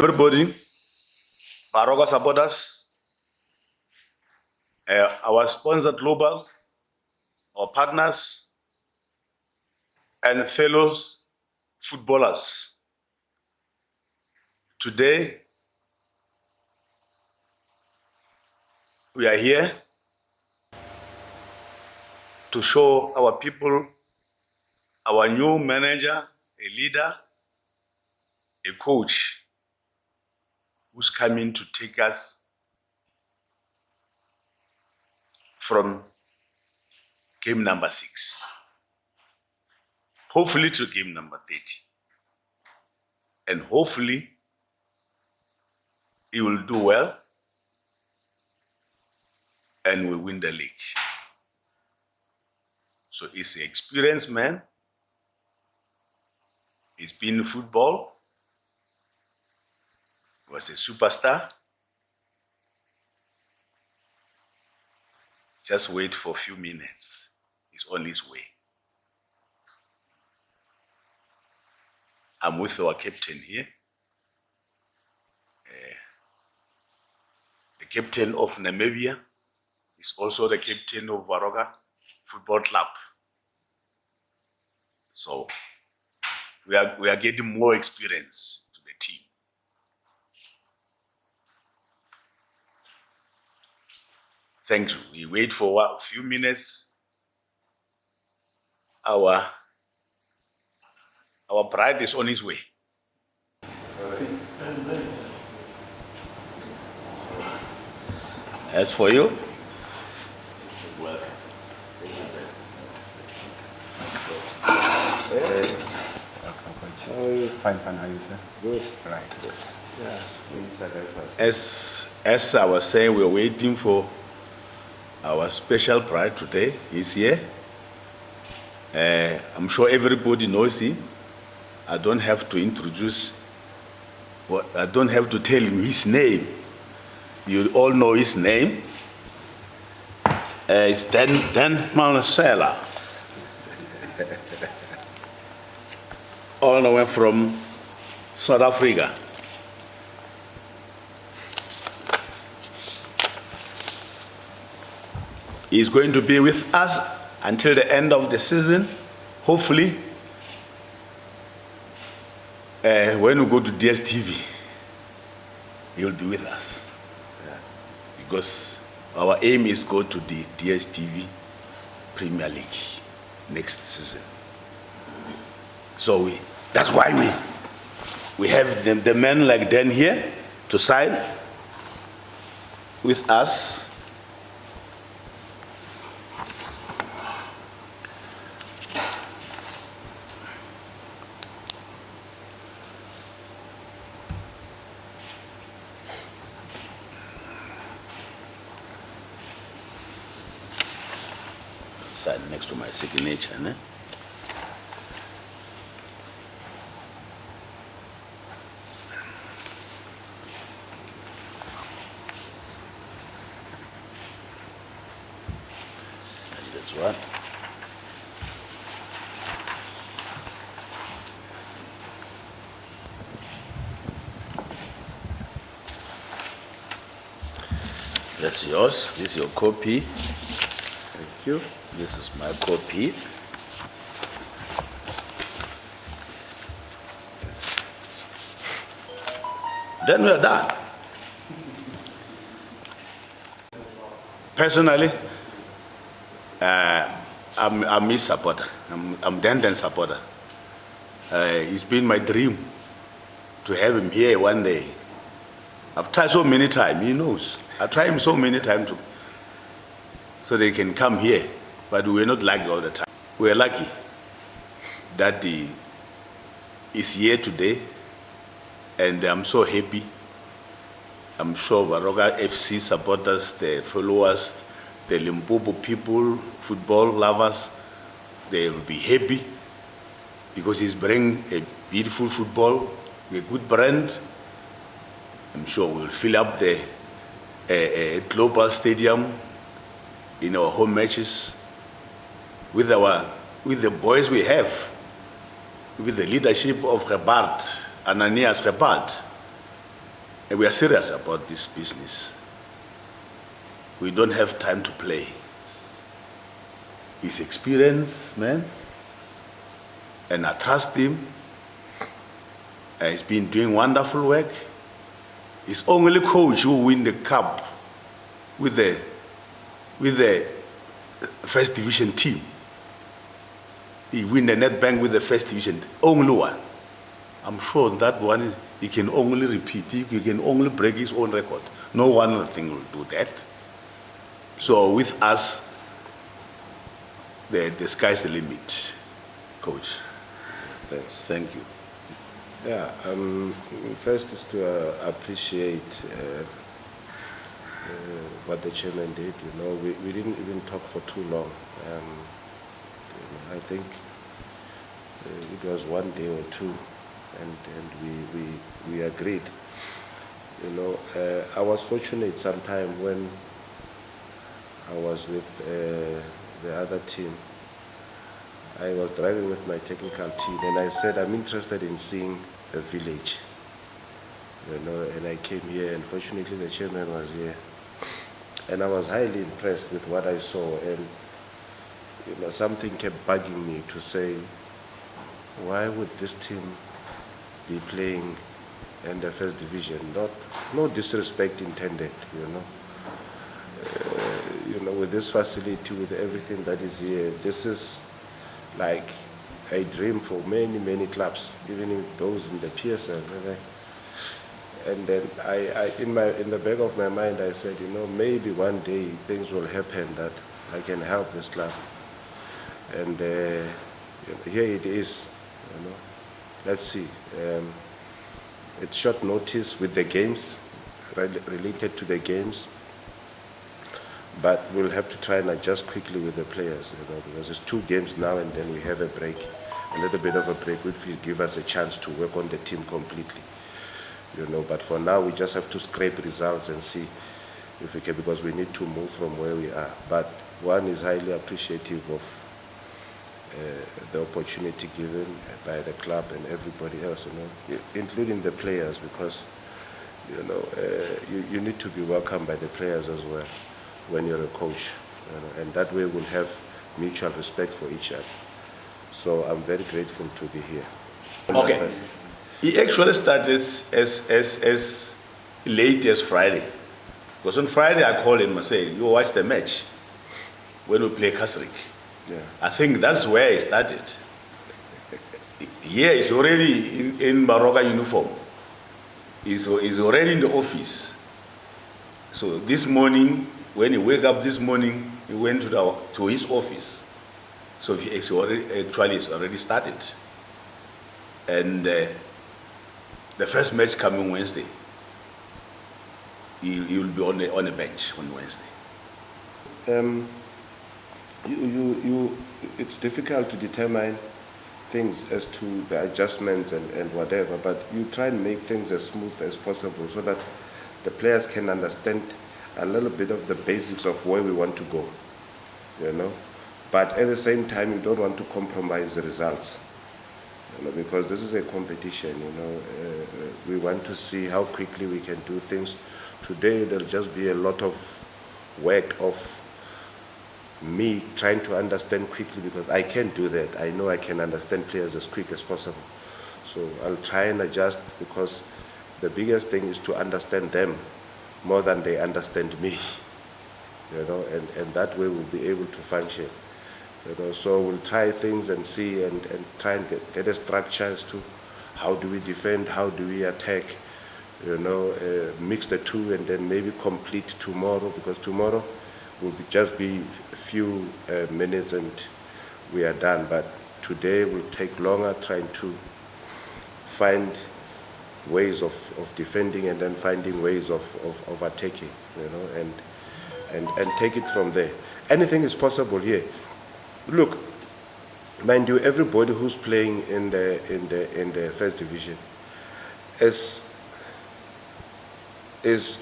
Everybody, Baroka supporters, our sponsor Global, our partners, and fellow footballers. Today, we are here to show our people our new manager, a leader, a coach who's coming to take us from game number 6, hopefully to game number 30. And hopefully, he will do well and we win the league. So he's an experienced man. He's been in football. He was a superstar. Just wait for a few minutes. He's on his way. I'm with our captain here. The captain of Namibia is also the captain of Baroka Football Club. So we are getting more experience to the team. Thank you. We wait for a few minutes. Our bride is on his way. As for you, Fine, how you say? good. Right. Yeah. As I was saying, we're waiting for our special bride today. He's here. I'm sure everybody knows him. I don't have to introduce, I don't have to tell him his name. You all know his name. It's Dan Mansela. All the way from South Africa. He's going to be with us until the end of the season, hopefully. When we go to DSTV, he'll be with us. Yeah. Because our aim is to go to the DSTV Premier League next season. So that's why we have the men like Dan here to sign with us. Sign next to my signature, né? And this one. That's yours. This is your copy. Thank you. This is my copy. Then we are done. Personally, I'm his supporter. I'm Dan's supporter. It's been my dream to have him here one day. I've tried so many times, he knows. I've tried him so many times so they can come here. But we're not lucky all the time. We're lucky that he is here today, and I'm so happy. I'm sure Baroka FC supporters, the followers, the Limpopo people, football lovers, they will be happy because he's bringing a beautiful football, a good brand. I'm sure we'll fill up the global stadium in our home matches. With the boys we have, with the leadership of Ananias Rebart, And we are serious about this business. We don't have time to play. He's experienced, man, and I trust him. He's been doing wonderful work. He's only coach who win the cup with the first division team. He win the net bank with the first division, only one. I'm sure that one he can only repeat. He can only break his own record. No one other thing will do that. So with us, the sky's the limit, coach. Thanks. Thank you. Yeah, first is to appreciate what the chairman did. You know, we didn't even talk for too long. I think it was one day or two, and we agreed. You know, I was fortunate sometime when I was with the other team. I was driving with my technical team, and I said, I'm interested in seeing the village. You know, and I came here, and fortunately the chairman was here. And I was highly impressed with what I saw, and you know, something kept bugging me to say, why would this team be playing in the first division? No disrespect intended, you know. You know, with this facility, with everything that is here, this is like a dream for many, many clubs, even those in the PSL. And then in the back of my mind, I said, you know, maybe one day things will happen that I can help this club. And here it is, you know. Let's see. It's short notice with the games, related to the games. But we'll have to try and adjust quickly with the players, you know, because it's 2 games now and then we have a break, a little bit of a break, which will give us a chance to work on the team completely, you know. But for now, we just have to scrape results and see if we can, because we need to move from where we are. But one is highly appreciative of the opportunity given by the club and everybody else, you know, including the players, because, you know, you need to be welcomed by the players as well when you're a coach, you know, and that way we'll have mutual respect for each other. So I'm very grateful to be here. Okay. He actually started as late as Friday. Because on Friday I called him and said, you watch the match when we play Kasrik. Yeah. I think that's where he started. Here he's already in Baroka uniform. He's already in the office. So this morning, when he wake up this morning, he went to his office. So it's already started. And the first match coming Wednesday, he will be on the bench on Wednesday. It's difficult to determine things as to the adjustments and whatever, but you try and make things as smooth as possible so that the players can understand a little bit of the basics of where we want to go, you know. But at the same time, you don't want to compromise the results, you know, because this is a competition, you know. We want to see how quickly we can do things. Today, there'll just be a lot of work of me trying to understand quickly, because I can't do that. I know I can understand players as quick as possible. So I'll try and adjust, because the biggest thing is to understand them more than they understand me, you know, and that way we'll be able to function, you know. So we'll try things and see and try and get a structure as to how do we defend, how do we attack, you know, mix the two, and then maybe complete tomorrow, because tomorrow will just be a few minutes and we are done. But today will take longer, trying to find ways of defending and then finding ways of attacking, you know, and take it from there. Anything is possible here. Look, mind you, everybody who's playing in the first division is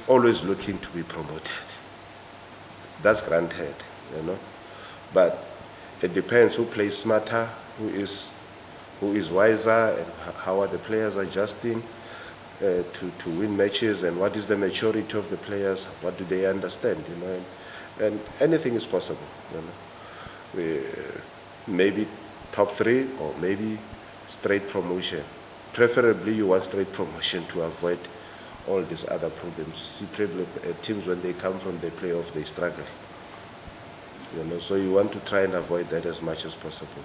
always looking to be promoted. That's granted, you know. But it depends who plays smarter, who is wiser, and how are the players adjusting. to win matches, and what is the maturity of the players, what do they understand, and anything is possible, maybe top 3 or maybe straight promotion. Preferably you want straight promotion to avoid all these other problems. You see teams when they come from the playoffs, they struggle. So you want to try and avoid that as much as possible.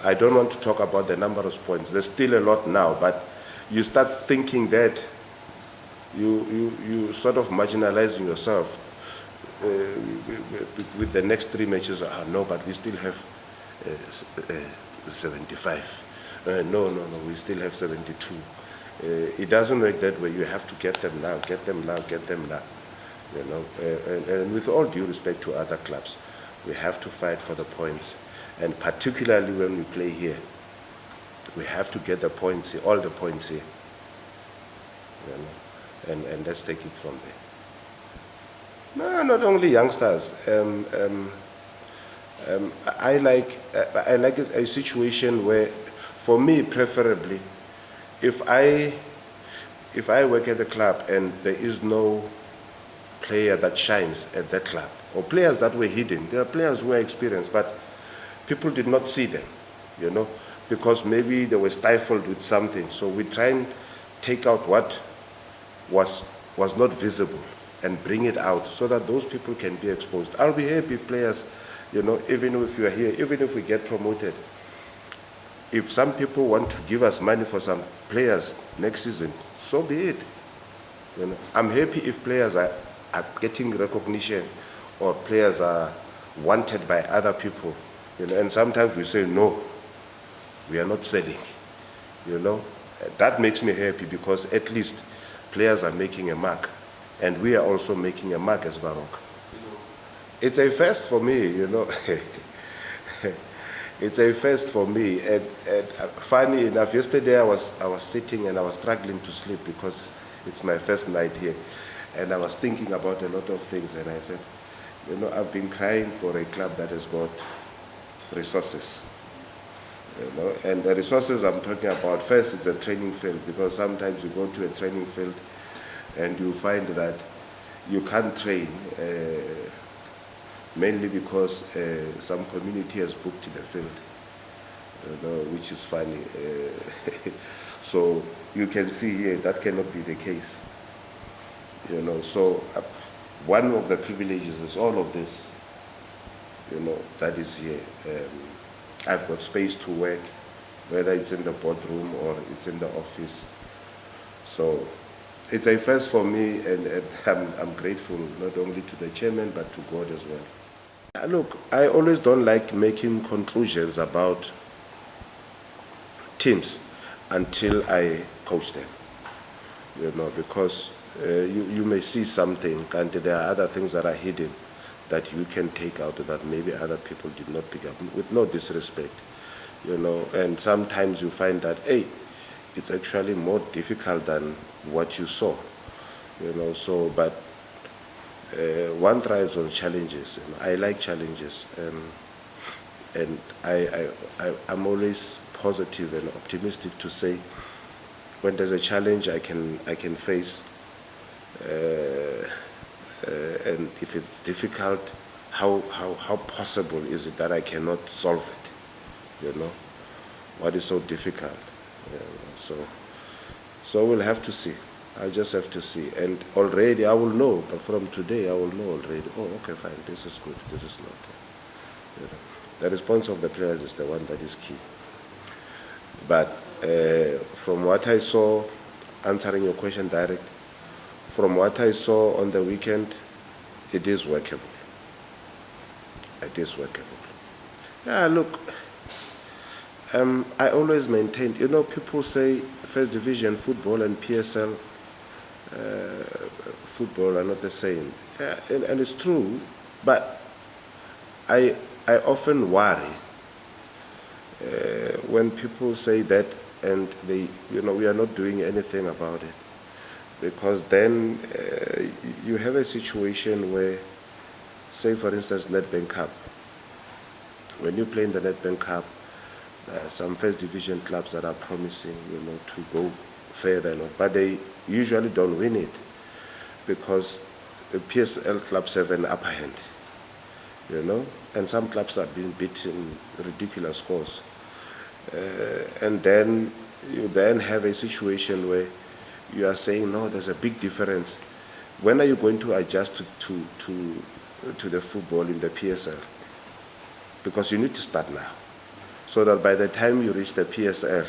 I don't want to talk about the number of points. There's still a lot now, but you start thinking that you sort of marginalizing yourself with the next 3 matches. No, but we still have 75. No, we still have 72. It doesn't work that way. You have to get them now, get them now, get them now. And with all due respect to other clubs, we have to fight for the points, and particularly when we play here, we have to get the points here, all the points here, and let's take it from there. No, not only youngsters. I like a situation where, for me preferably, if I work at the club and there is no player that shines at that club, or players that were hidden. There are players who are experienced, but people did not see them, because maybe they were stifled with something. So we try and take out what was not visible and bring it out so that those people can be exposed. I'll be happy if players, even if you are here, even if we get promoted, if some people want to give us money for some players next season, so be it. I'm happy if players are getting recognition, or players are wanted by other people. And sometimes we say, no, we are not selling. That makes me happy, because at least players are making a mark, and we are also making a mark as Baroka. It's a first for me, It's a first for me, and funny enough, yesterday I was sitting and I was struggling to sleep because it's my first night here, and I was thinking about a lot of things, and I said, I've been crying for a club that has got resources, and the resources I'm talking about, first is the training field, because sometimes you go to a training field and you find that you can't train, mainly because some community has booked the field, which is funny. So you can see here that cannot be the case. So one of the privileges is all of this, that is here. I've got space to work, whether it's in the boardroom or it's in the office. So it's a first for me, and I'm grateful not only to the chairman but to God as well. Look, I always don't like making conclusions about teams until I coach them, because you may see something and there are other things that are hidden that you can take out that maybe other people did not pick up, with no disrespect, and sometimes you find that, hey, it's actually more difficult than what you saw, but one thrives on challenges. I like challenges, and I'm always positive and optimistic to say, when there's a challenge I can face, and if it's difficult, how possible is it that I cannot solve it? What is so difficult? So we'll have to see. I just have to see, and already I will know. But from today, I will know already. Oh, okay, fine. This is good. This is not. The response of the players is the one that is key. But from what I saw, answering your question direct, from what I saw on the weekend, it is workable. It is workable. Yeah, look. I always maintained. People say First Division football and PSL. Football are not the same, and it's true, but I often worry when people say that, and they, we are not doing anything about it, because then you have a situation where, say for instance, Nedbank Cup. When you play in the Nedbank Cup, some First Division clubs that are promising, to go further, but they usually don't win it because the PSL clubs have an upper hand, and some clubs are being beaten ridiculous scores. And then you then have a situation where you are saying, no, there's a big difference. When are you going to adjust to the football in the PSL? Because you need to start now, so that by the time you reach the PSL,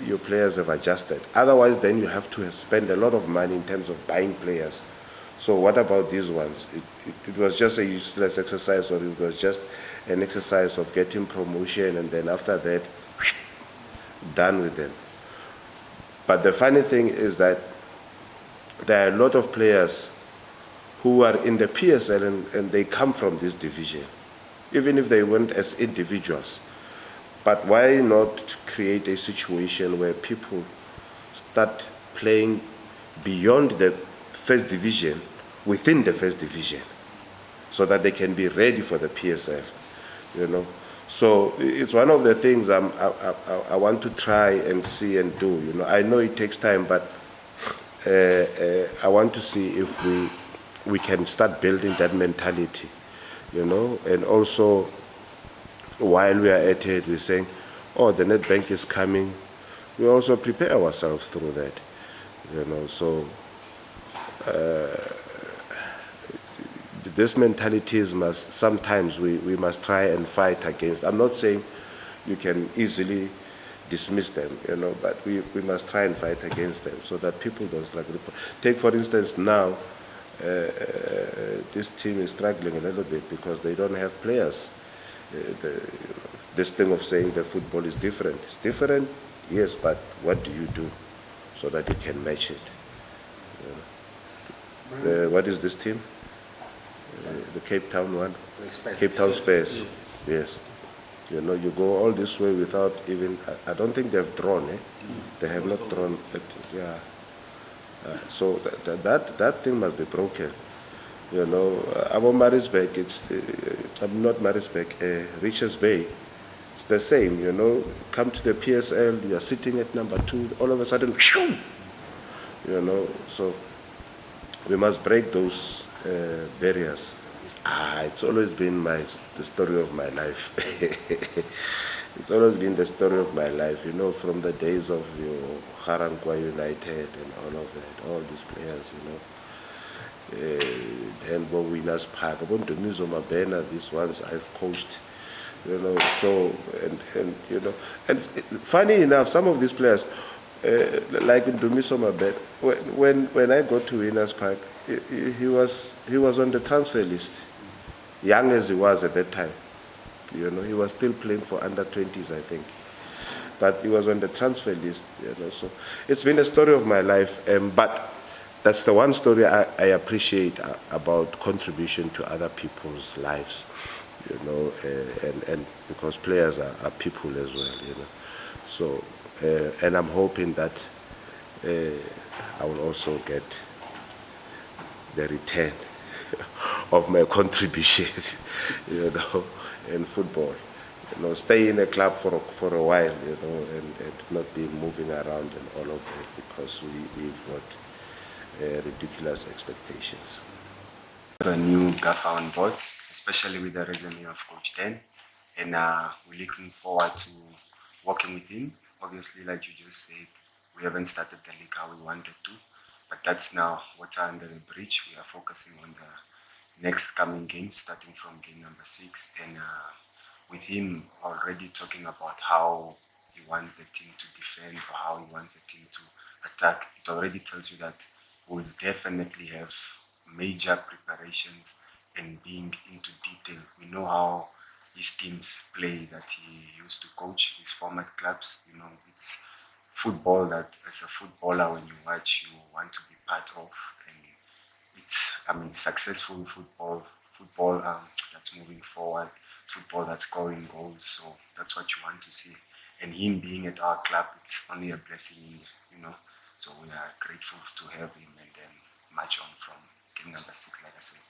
your players have adjusted. Otherwise, then you have to spend a lot of money in terms of buying players. So what about these ones? It was just a useless exercise, or it was just an exercise of getting promotion, and then after that, done with them. But the funny thing is that there are a lot of players who are in the PSL and they come from this division, even if they weren't as individuals. But why not create a situation where people start playing beyond the first division, within the first division, so that they can be ready for the PSL, So it's one of the things I want to try and see and do. I know it takes time, but I want to see if we can start building that mentality, and also while we are at it, we're saying, oh, the net bank is coming. We also prepare ourselves through that, So this mentality sometimes we must try and fight against. I'm not saying you can easily dismiss them, but we must try and fight against them so that people don't struggle. Take, for instance, now, this team is struggling a little bit because they don't have players. This thing of saying the football is different. It's different, yes, but what do you do so that you can match it? What is this team? The Cape Town one? Cape Town Space. Yes. You go all this way without even, I don't think they've drawn, They have not drawn, yeah. So that thing must be broken. About Maritzburg, I'm not Maritzburg, Richards Bay, it's the same, come to the PSL, you are sitting at number 2, all of a sudden, so we must break those barriers. It's always been the story of my life. It's always been the story of my life, from the days of Harangwa United and all of that, all these players, and Winners Park, Ndumiso Mabena, these ones I've coached, so, and funny enough, some of these players, like Ndumiso Mabena, when I got to Winners Park, he was on the transfer list, young as he was at that time. He was still playing for under 20s, I think. But he was on the transfer list, So it's been a story of my life, but that's the one story I appreciate about contribution to other people's lives, and because players are people as well, So, and I'm hoping that I will also get the return of my contribution, in football. Stay in a club for a while, and not be moving around and all of that, because we've got ridiculous expectations. A new gaffer on board, especially with the resume of Coach Dan, and we're looking forward to working with him. Obviously, like you just said, we haven't started the league how we wanted to, but that's now water under the bridge. We are focusing on the next coming games, starting from game number 6, and with him already talking about how he wants the team to defend or how he wants the team to attack, it already tells you that we'll definitely have major preparations and being into detail. We know how his teams play that he used to coach, his former clubs. It's football that as a footballer, when you watch, you want to be part of, and it's successful football that's moving forward, football that's scoring goals. So that's what you want to see, and him being at our club, it's only a blessing, so we are grateful to have him and then march on from game number 6, like I said.